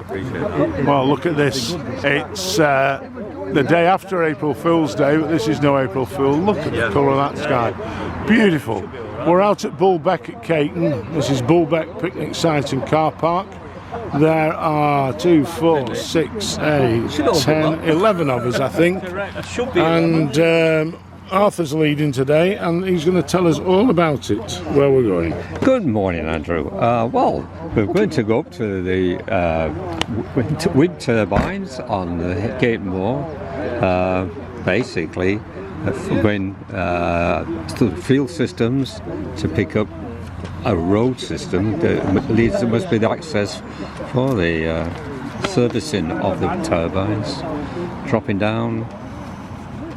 appreciate that. Well, look at this. It's the day after April Fool's Day, but this is no April Fool. Look at the colour of that sky. Beautiful. We're out at Beck at Caton. This is Beck Picnic Site and Car Park. There are 2, 4, 6, 8, 10, 11 of us, I think. And Arthur's leading today, and he's going to tell us all about it, where we're going. Good morning, Andrew. Well, we're going to go up to the wind turbines on the Caton Moor. Basically, going to field systems to pick up a road system that leads. There must be the access for the servicing of the turbines, dropping down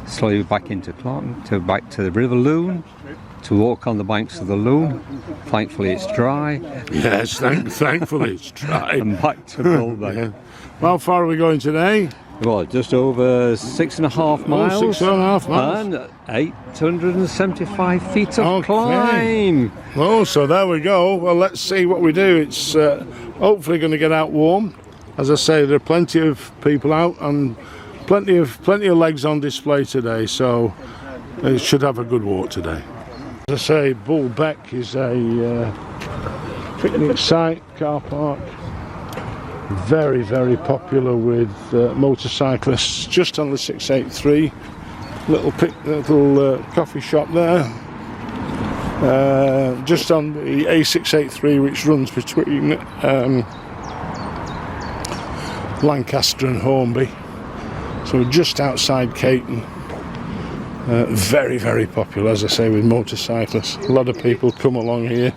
slowly back into Clarkton, back to the River Loon, to walk on the banks of the Loon. Thankfully it's dry. Yes, thankfully it's dry. And back to Beck. Yeah. How far are we going today? Well, just over 6.5 miles. 6.5 miles. And 875 feet of climb. Oh, so there we go. Well, let's see what we do. It's hopefully going to get out warm. As I say, there are plenty of people out and plenty of legs on display today, so it should have a good walk today. As I say, Beck is a picnic site, car park, very, very popular with motorcyclists. Just on the 683, little coffee shop there, just on the A683, which runs between Lancaster and Hornby. So just outside Caton. Very, very popular, as I say, with motorcyclists. A lot of people come along here,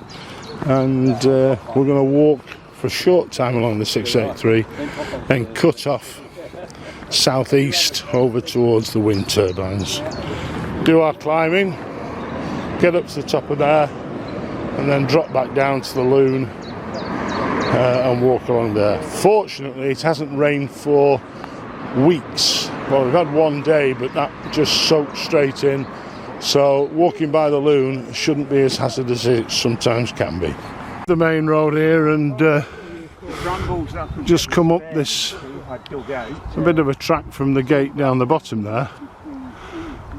and we're going to walk for a short time along the 683 and cut off southeast over towards the wind turbines. Do our climbing, get up to the top of there, and then drop back down to the Loon and walk along there. Fortunately, it hasn't rained for weeks. Well, we've had one day, but that just soaked straight in, so walking by the Loon shouldn't be as hazardous as it sometimes can be. The main road here, and just come up this, a bit of a track from the gate down the bottom there,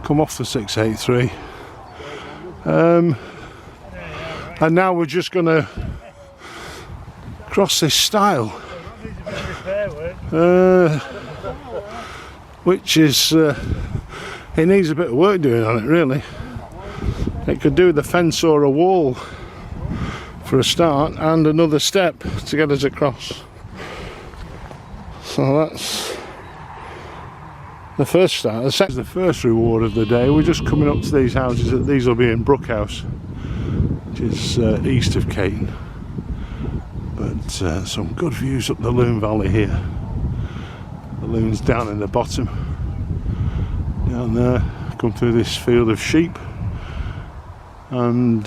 come off the 683, and now we're just going to cross this stile, which is, it needs a bit of work doing on it really. It could do with a fence or a wall for a start, and another step to get us across. So that's the first start. The first reward of the day. We're just coming up to these houses. These will be in Brookhouse, which is east of Caton. But some good views up the Loon Valley here. The Loon's down in the bottom. Down there, come through this field of sheep, and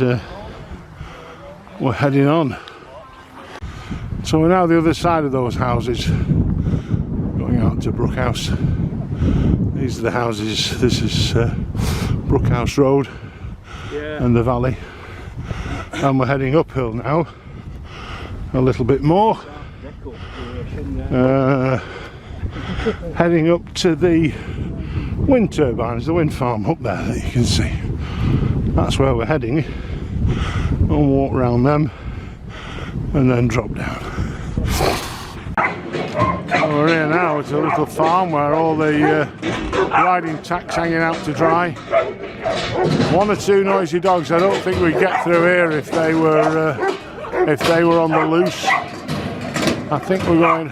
we're heading on. So we're now the other side of those houses, going out to Brookhouse. These are the houses. This is Brookhouse Road and the valley, and we're heading uphill now a little bit more, heading up to the wind turbines, the wind farm up there that you can see. That's where we're heading. We'll walk around them and then drop down. So we're here now. It's a little farm where all the riding tack's hanging out to dry. One or two noisy dogs. I don't think we'd get through here if they were on the loose. I think we're going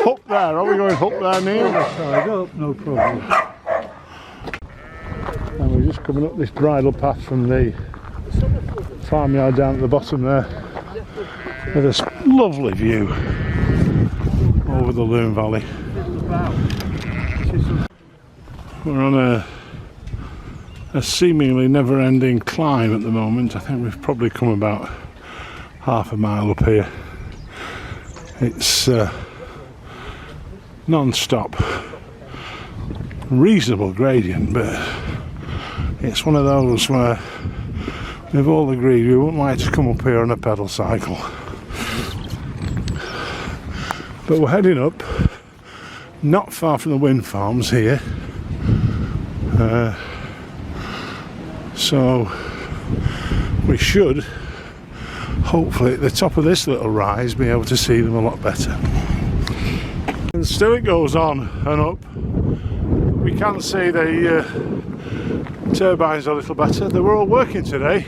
up there. Are we going up there, Neil? Side up, no problem. And we're just coming up this bridle path from the farmyard down at the bottom there, with this lovely view over the Loon Valley. We're on a seemingly never-ending climb at the moment. I think we've probably come about half a mile up here. It's non-stop, reasonable gradient, but it's one of those where we've all agreed we wouldn't like to come up here on a pedal cycle. But we're heading up, not far from the wind farms here. So we should, hopefully at the top of this little rise, be able to see them a lot better. And still it goes on and up. We can see the turbines a little better. They were all working today,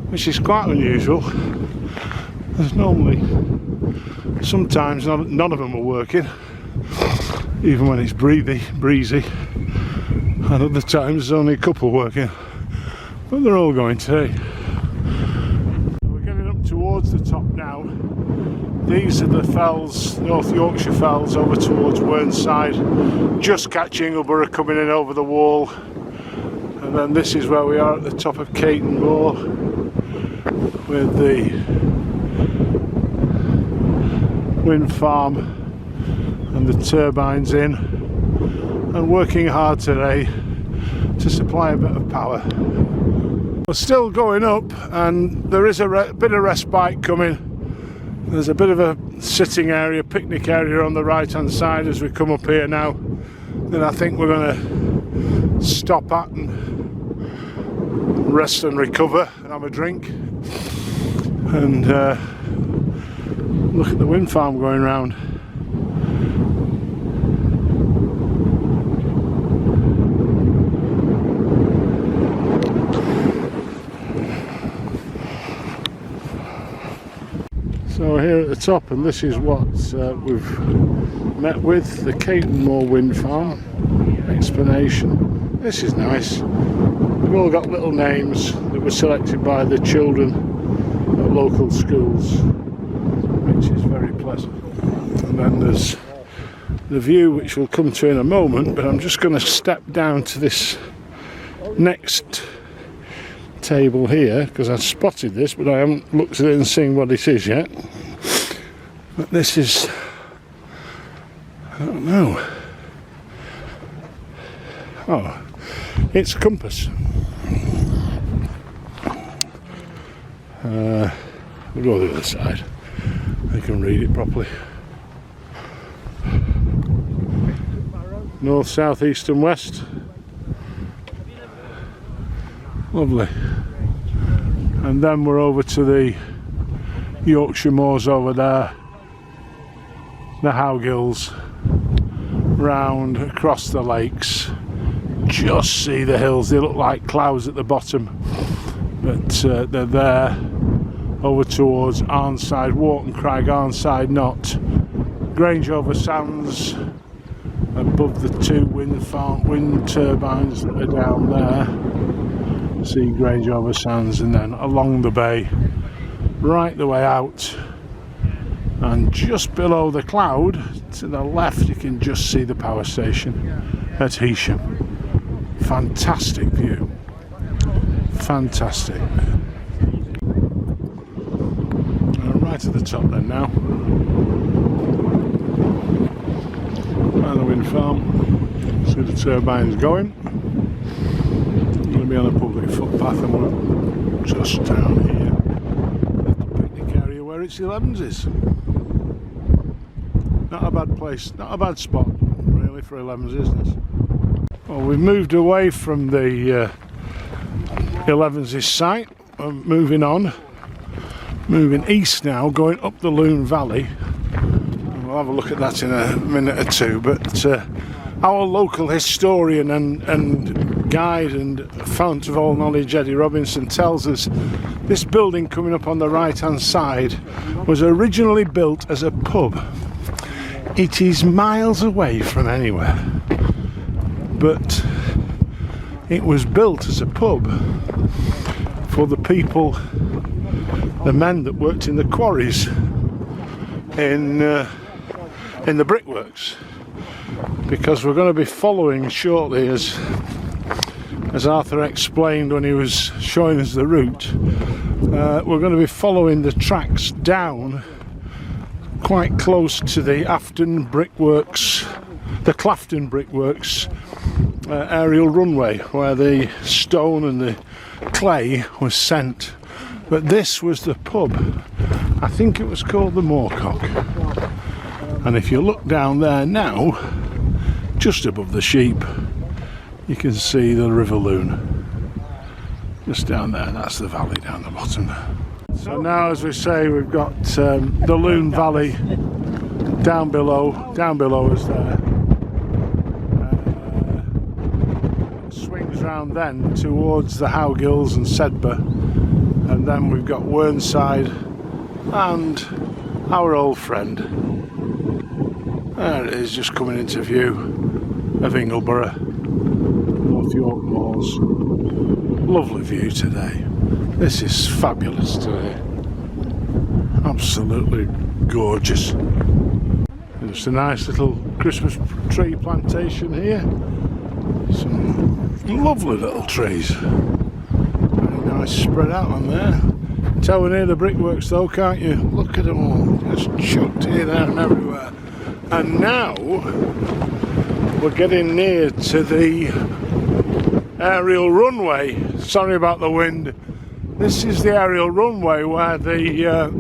which is quite unusual. There's normally, sometimes none of them are working, even when it's breezy, and other times there's only a couple working, but they're all going today. We're getting up towards the top now. These are the fells, North Yorkshire fells over towards Whernside, just catching Ubborough coming in over the wall, and then this is where we are at the top of Caton Moor with the wind farm and the turbines in, and working hard today to supply a bit of power. We're still going up, and there is a bit of respite coming. There's a bit of a sitting area, picnic area on the right hand side as we come up here now, that I think we're going to stop at and rest and recover and have a drink and look at the wind farm going round. So here at the top, and this is what we've met with, the Caton Moor wind farm explanation. This is nice. We've all got little names that were selected by the children at local schools, which is very pleasant. And then there's the view, which we'll come to in a moment, but I'm just going to step down to this next table here because I spotted this, but I haven't looked at it and seen what it is yet. But this is, I don't know. Oh, it's a compass. We'll go to the other side. I can read it properly. North, south, east and west. Lovely. And then we're over to the Yorkshire moors over there, the Howgills, round across the lakes. Just see the hills, they look like clouds at the bottom, but they're there over towards Arnside, Wharton Crag, Arnside Knott, Grange over Sands, above the two wind turbines that are down there. See Grange over Sands, and then along the bay right the way out, and just below the cloud to the left you can just see the power station at Heysham. Fantastic view, fantastic. Right at the top then now, and the wind farm. See the turbines going. Going to be on a public footpath, and we're just down here at the picnic area where it's 11s is. Not a bad place, not a bad spot really for 11s, is this? Well, we've moved away from the 11s site. We're moving on, moving east now, going up the Lune Valley. We'll have a look at that in a minute or two, but our local historian and guide and fount of all knowledge, Eddie Robinson, tells us this building coming up on the right hand side was originally built as a pub. It is miles away from anywhere, but it was built as a pub for the people, the men that worked in the quarries in the brickworks, because we're going to be following shortly, as Arthur explained when he was showing us the route, we're going to be following the tracks down quite close to the Afton brickworks, the Clafton brickworks aerial runway, where the stone and the clay was sent. But this was the pub. I think it was called the Moorcock. And if you look down there now, just above the sheep, you can see the River Loon. Just down there, that's the valley down the bottom there. So now, as we say, we've got the Loon Valley down below us there. Swings round then towards the Howgills and Sedbergh, and then we've got Whernside and our old friend. There it is, just coming into view of Ingleborough, North York Moors. Lovely view today. This is fabulous today. Absolutely gorgeous. Just a nice little Christmas tree plantation here. Some lovely little trees. Very nice spread out on there. Tell we're near the brickworks though, can't you? Look at them all, just chucked here, there and everywhere. And now we're getting near to the aerial runway. Sorry about the wind. This is the aerial runway where the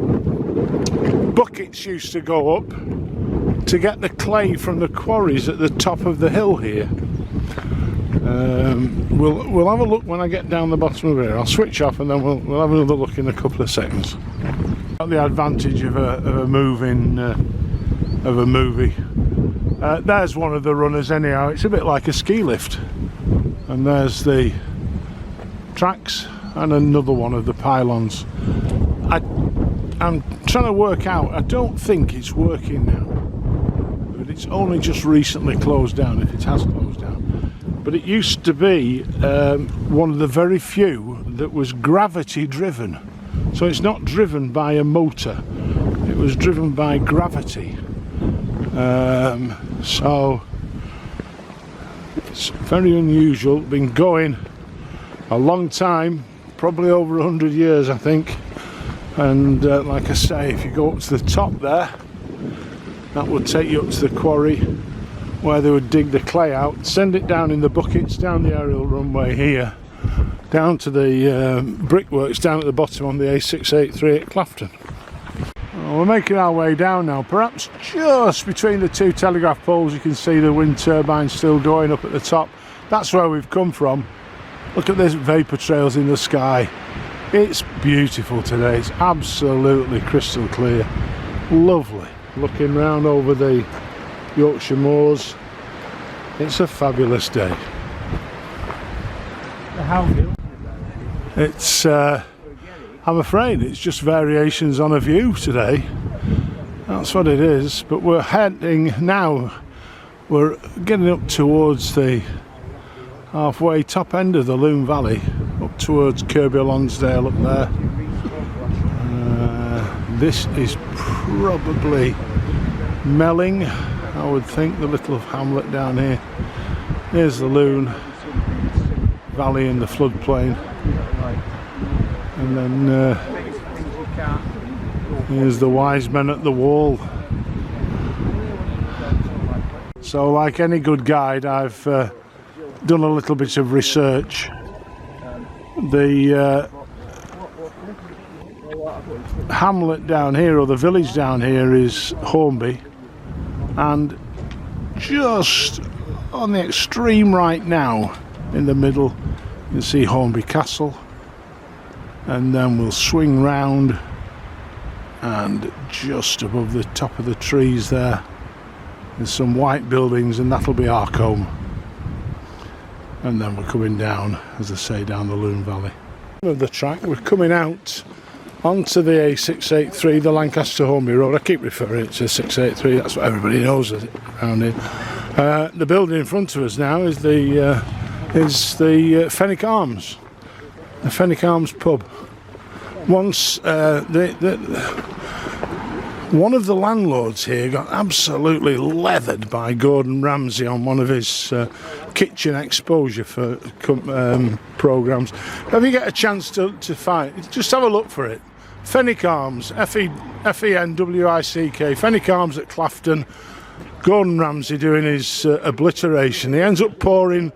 buckets used to go up to get the clay from the quarries at the top of the hill here. We'll have a look when I get down the bottom of here. I'll switch off and then we'll have another look in a couple of seconds. Got the advantage of a movie. There's one of the runners anyhow. It's a bit like a ski lift. And there's the tracks and another one of the pylons. I'm trying to work out, I don't think it's working now. But it's only just recently closed down, if it has closed down. But it used to be one of the very few that was gravity driven. So it's not driven by a motor, it was driven by gravity. So it's very unusual, been going a long time, probably over 100 years I think. And like I say, if you go up to the top there, that would take you up to the quarry where they would dig the clay out, send it down in the buckets, down the aerial runway here, down to the brickworks down at the bottom on the A683 at Clafton. We're making our way down now. Perhaps just between the two telegraph poles you can see the wind turbine still going up at the top. That's where we've come from. Look at these vapour trails in the sky. It's beautiful today. It's absolutely crystal clear. Lovely. Looking round over the Yorkshire moors. It's a fabulous day. It's I'm afraid it's just variations on a view today. That's what it is. But we're heading now, we're getting up towards the halfway top end of the Loon Valley, up towards Kirby Lonsdale up there. This is probably Melling, I would think, the little hamlet down here. Here's the Loon Valley in the floodplain. And then here's the wise men at the wall. So like any good guide, I've done a little bit of research. The hamlet down here, or the village down here, is Hornby, and just on the extreme right now in the middle you can see Hornby Castle, and then we'll swing round and just above the top of the trees there's some white buildings, and that'll be Arkholme. And then we're coming down, as I say, down the Loon Valley. Of the track, we're coming out onto the A683, the Lancaster Hornby Road. I keep referring it to 683, that's what everybody knows around here. The building in front of us now is the Fenwick Arms, the Fenwick Arms pub. Once one of the landlords here got absolutely leathered by Gordon Ramsay on one of his kitchen exposure for programmes. If you get a chance to find it, just have a look for it. Fenwick Arms, Fenwick, Fenwick Arms at Clafton. Gordon Ramsay doing his obliteration. He ends up pouring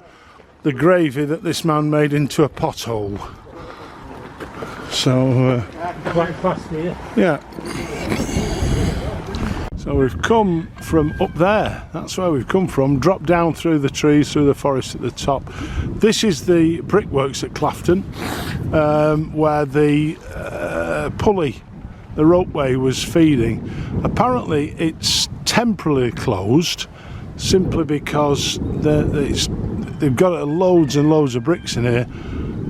the gravy that this man made into a pothole. So, quite fast here. Yeah. So we've come from up there, that's where we've come from, dropped down through the trees, through the forest at the top. This is the brickworks at Clafton, where the pulley, the ropeway, was feeding. Apparently it's temporarily closed, simply because they've got loads and loads of bricks in here.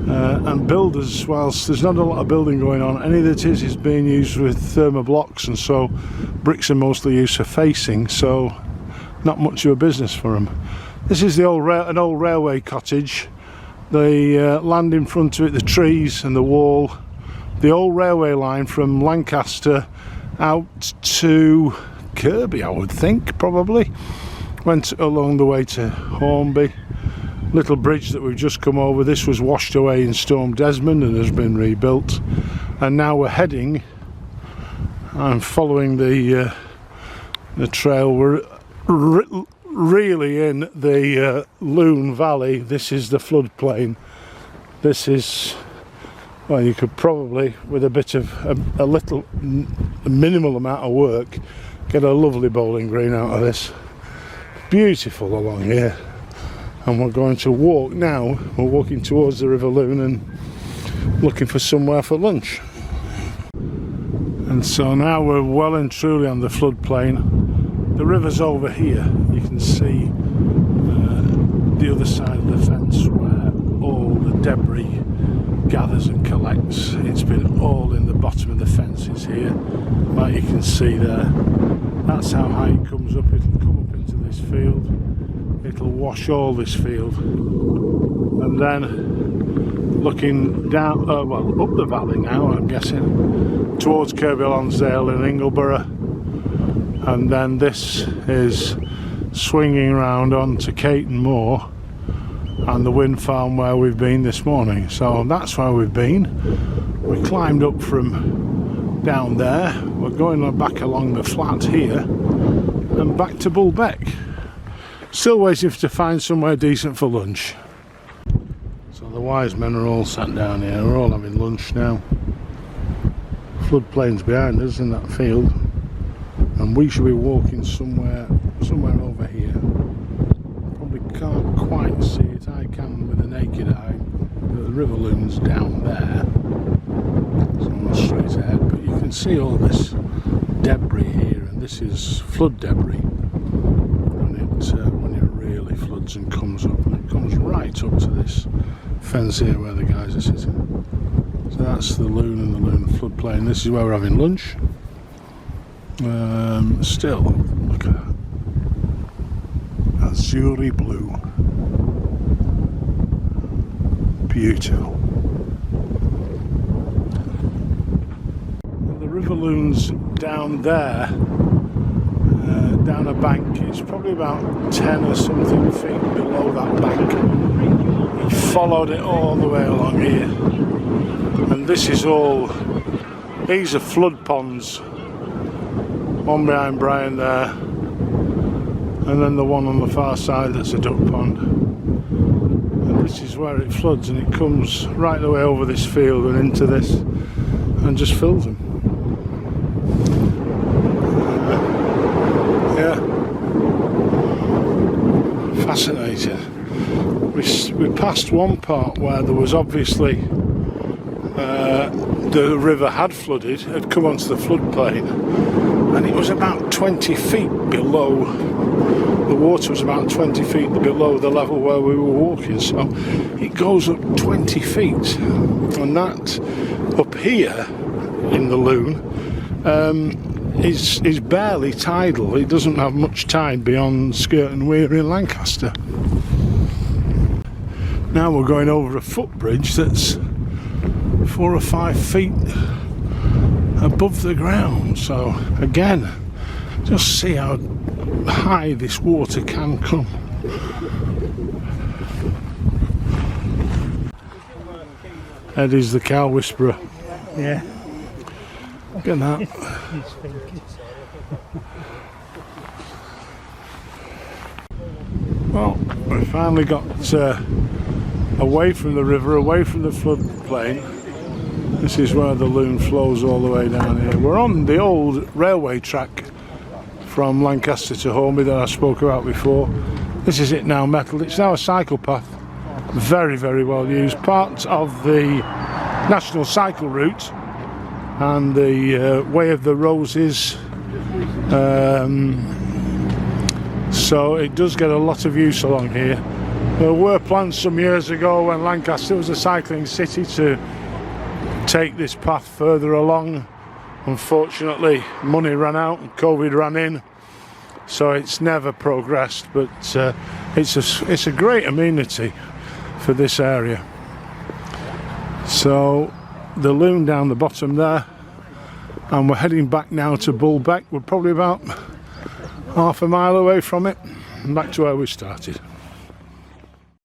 And builders, whilst there's not a lot of building going on, any that is being used with thermoblocks, and so bricks are mostly used for facing, so not much of a business for them. This is an old railway cottage. The land in front of it, the trees and the wall, the old railway line from Lancaster out to Kirby, I would think, probably. Went along the way to Hornby. Little bridge that we've just come over, this was washed away in Storm Desmond and has been rebuilt, and now we're heading, I'm following the trail, we're really in the Loon Valley. This is the floodplain. This is, well, you could probably, with a bit of a minimal amount of work, get a lovely bowling green out of this. Beautiful along here. And we're going to walk now. We're walking towards the River Loon and looking for somewhere for lunch. And so now we're well and truly on the floodplain. The river's over here. You can see the other side of the fence where all the debris gathers and collects. It's been all in the bottom of the fences here, like you can see there. That's how high it comes up. It'll come up into this field. It'll wash all this field, and then looking down, well, up the valley now, I'm guessing, towards Kirby Lonsdale and Ingleborough, and then this is swinging round onto Caton Moor and the wind farm where we've been this morning. So that's where we've been. We climbed up from down there, we're going back along the flat here and back to Bull Beck. Still waiting to find somewhere decent for lunch. So the wise men are all sat down here, we're all having lunch now. Floodplain's behind us in that field, and we should be walking somewhere over here. Probably can't quite see it, I can with the naked eye, but the River Loon's down there, so I'm not straight ahead, but you can see all this debris here, and this is flood debris. When it really floods and comes up, and it comes right up to this fence here where the guys are sitting. So that's the Loon and the Loon floodplain. This is where we're having lunch. Still, look at that. Azure blue. Beautiful. The River Loon's down there. Down a bank. It's probably about 10 or something feet below that bank. He followed it all the way along here, and this is all, these are flood ponds, one behind Brian there, and then the one on the far side that's a duck pond, and this is where it floods, and it comes right the way over this field and into this and just fills them. Fascinating. We passed one part where there was obviously the river had flooded, had come onto the floodplain, and it was about 20 feet below, the water was about 20 feet below the level where we were walking, so it goes up 20 feet, and that up here in the Loon is barely tidal. It doesn't have much tide beyond Skirt and Weir in Lancaster. Now we're going over a footbridge that's 4 or 5 feet above the ground, so again, just see how high this water can come. Eddie's the cow whisperer. Yeah. Look at that. Well, we finally got away from the river, away from the floodplain. This is where the Loon flows all the way down here. We're on the old railway track from Lancaster to Hornby that I spoke about before. This is it now, metal. It's now a cycle path. Very, very well used. Part of the National Cycle Route and the Way of the Roses. So it does get a lot of use along here. There were plans some years ago when Lancaster was a cycling city to take this path further along. Unfortunately, money ran out and COVID ran in, so it's never progressed, but it's a great amenity for this area. So the loom down the bottom there, and we're heading back now to Beck. We're probably about half a mile away from it, and back to where we started.